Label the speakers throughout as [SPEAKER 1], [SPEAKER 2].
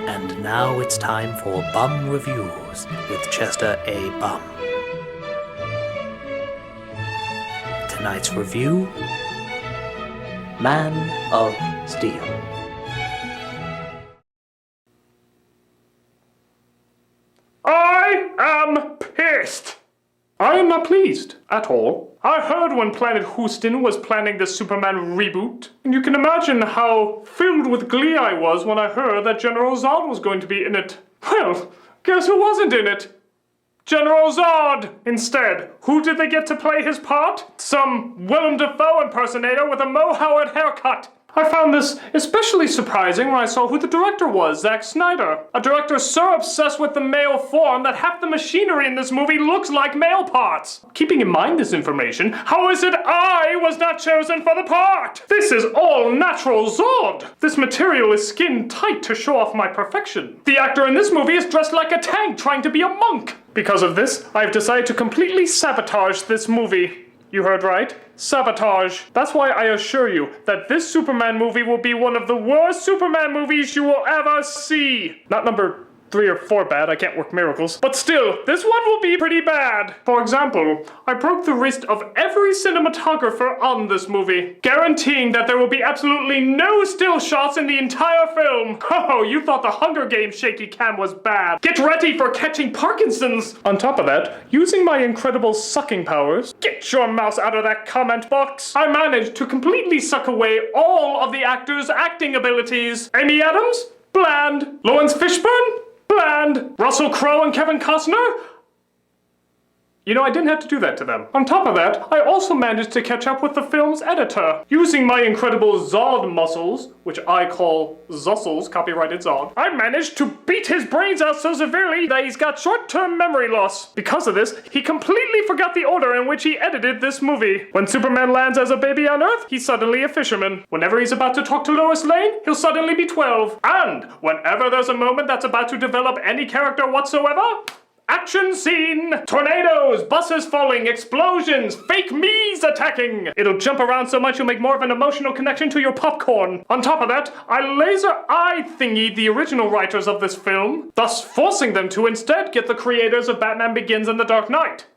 [SPEAKER 1] And now it's time for Bum Reviews with Chester A. Bum. Tonight's review, Man of Steel.
[SPEAKER 2] I am pissed. I am not pleased at all. I heard when Planet Houston was planning the Superman reboot, and you can imagine how filled with glee I was when I heard that General Zod was going to be in it. Well, guess who wasn't in it? General Zod! Instead, who did they get to play his part? Some Willem Dafoe impersonator with a Mo Howard haircut. I found this especially surprising when I saw who the director was, Zack Snyder. A director so obsessed with the male form that half the machinery in this movie looks like male parts. Keeping in mind this information, how is it I was not chosen for the part? This is all natural Zod. This material is skin tight to show off my perfection. The actor in this movie is dressed like a tank trying to be a monk. Because of this, I've decided to completely sabotage this movie. You heard right. Sabotage. That's why I assure you that this Superman movie will be one of the worst Superman movies you will ever see. Not number 3 or 4 bad, I can't work miracles. But still, this one will be pretty bad. For example, I broke the wrist of every cinematographer on this movie, guaranteeing that there will be absolutely no still shots in the entire film. Oh, you thought the Hunger Games shaky cam was bad. Get ready for catching Parkinson's. On top of that, using my incredible sucking powers, get your mouse out of that comment box, I managed to completely suck away all of the actors' acting abilities. Amy Adams? Bland. Lawrence Fishburne? Bland. Russell Crowe and Kevin Costner? You know, I didn't have to do that to them. On top of that, I also managed to catch up with the film's editor. Using my incredible Zod muscles, which I call Zussels, copyrighted Zod, I managed to beat his brains out so severely that he's got short-term memory loss. Because of this, he completely forgot the order in which he edited this movie. When Superman lands as a baby on Earth, he's suddenly a fisherman. Whenever he's about to talk to Lois Lane, he'll suddenly be 12. And whenever there's a moment that's about to develop any character whatsoever, action scene! Tornadoes, buses falling, explosions, fake me's attacking! It'll jump around so much you'll make more of an emotional connection to your popcorn. On top of that, I laser eye thingied the original writers of this film, thus forcing them to instead get the creators of Batman Begins and The Dark Knight,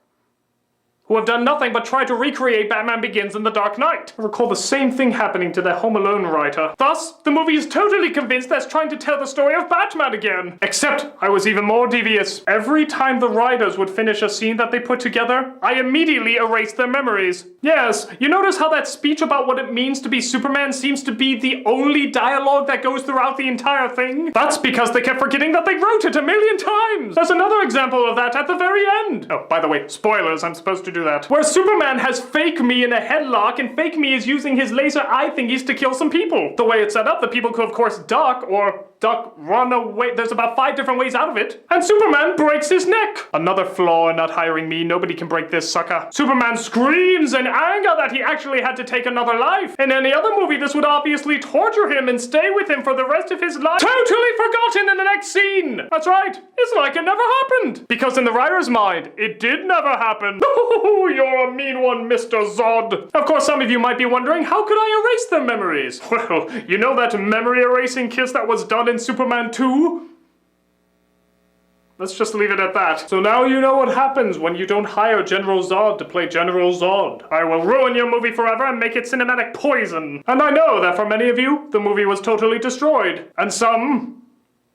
[SPEAKER 2] who have done nothing but try to recreate Batman Begins and The Dark Knight. I recall the same thing happening to the Home Alone writer. Thus, the movie is totally convinced that it's trying to tell the story of Batman again. Except, I was even more devious. Every time the writers would finish a scene that they put together, I immediately erased their memories. Yes, you notice how that speech about what it means to be Superman seems to be the only dialogue that goes throughout the entire thing? That's because they kept forgetting that they wrote it 1,000,000 times! There's another example of that at the very end. Oh, by the way, spoilers, I'm supposed to do that. Where Superman has fake me in a headlock and fake me is using his laser eye thingies to kill some people. The way it's set up, the people could of course duck or run away. There's about 5 different ways out of it. And Superman breaks his neck. Another flaw in not hiring me. Nobody can break this sucker. Superman screams in anger that he actually had to take another life. In any other movie, this would obviously torture him and stay with him for the rest of his life. Totally forgotten in the next scene. That's right. It's like it never happened. Because in the writer's mind, it did never happen. You're a mean one, Mr. Zod. Of course, some of you might be wondering, how could I erase their memories? Well, you know that memory erasing kiss that was done in Superman 2? Let's just leave it at that. So now you know what happens when you don't hire General Zod to play General Zod. I will ruin your movie forever and make it cinematic poison. And I know that for many of you, the movie was totally destroyed. And some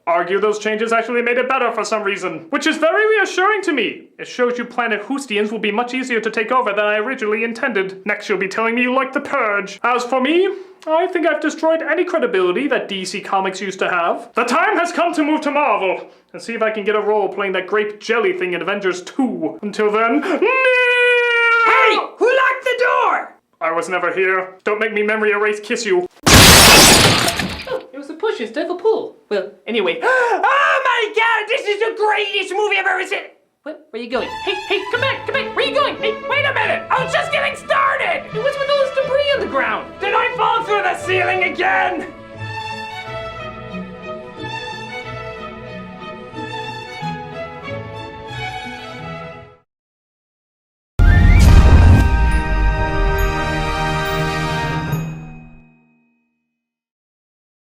[SPEAKER 2] argue those changes actually made it better for some reason, which is very reassuring to me. It shows you Planet Houstians will be much easier to take over than I originally intended. Next you'll be telling me you like The Purge. As for me, I think I've destroyed any credibility that DC Comics used to have. The time has come to move to Marvel and see if I can get a role playing that grape jelly thing in Avengers 2. Until then,
[SPEAKER 3] Hey! Who locked the door?
[SPEAKER 2] I was never here. Don't make me memory erase kiss you.
[SPEAKER 4] It was a push instead of a pull. Well, anyway.
[SPEAKER 3] Oh my god, this is the greatest movie I've ever seen!
[SPEAKER 4] What? Where are you going? Hey, come back! Where are you going? Hey,
[SPEAKER 3] Wait a minute, I was just getting started!
[SPEAKER 4] what's with all this debris on the ground?
[SPEAKER 3] Did I fall through the ceiling again?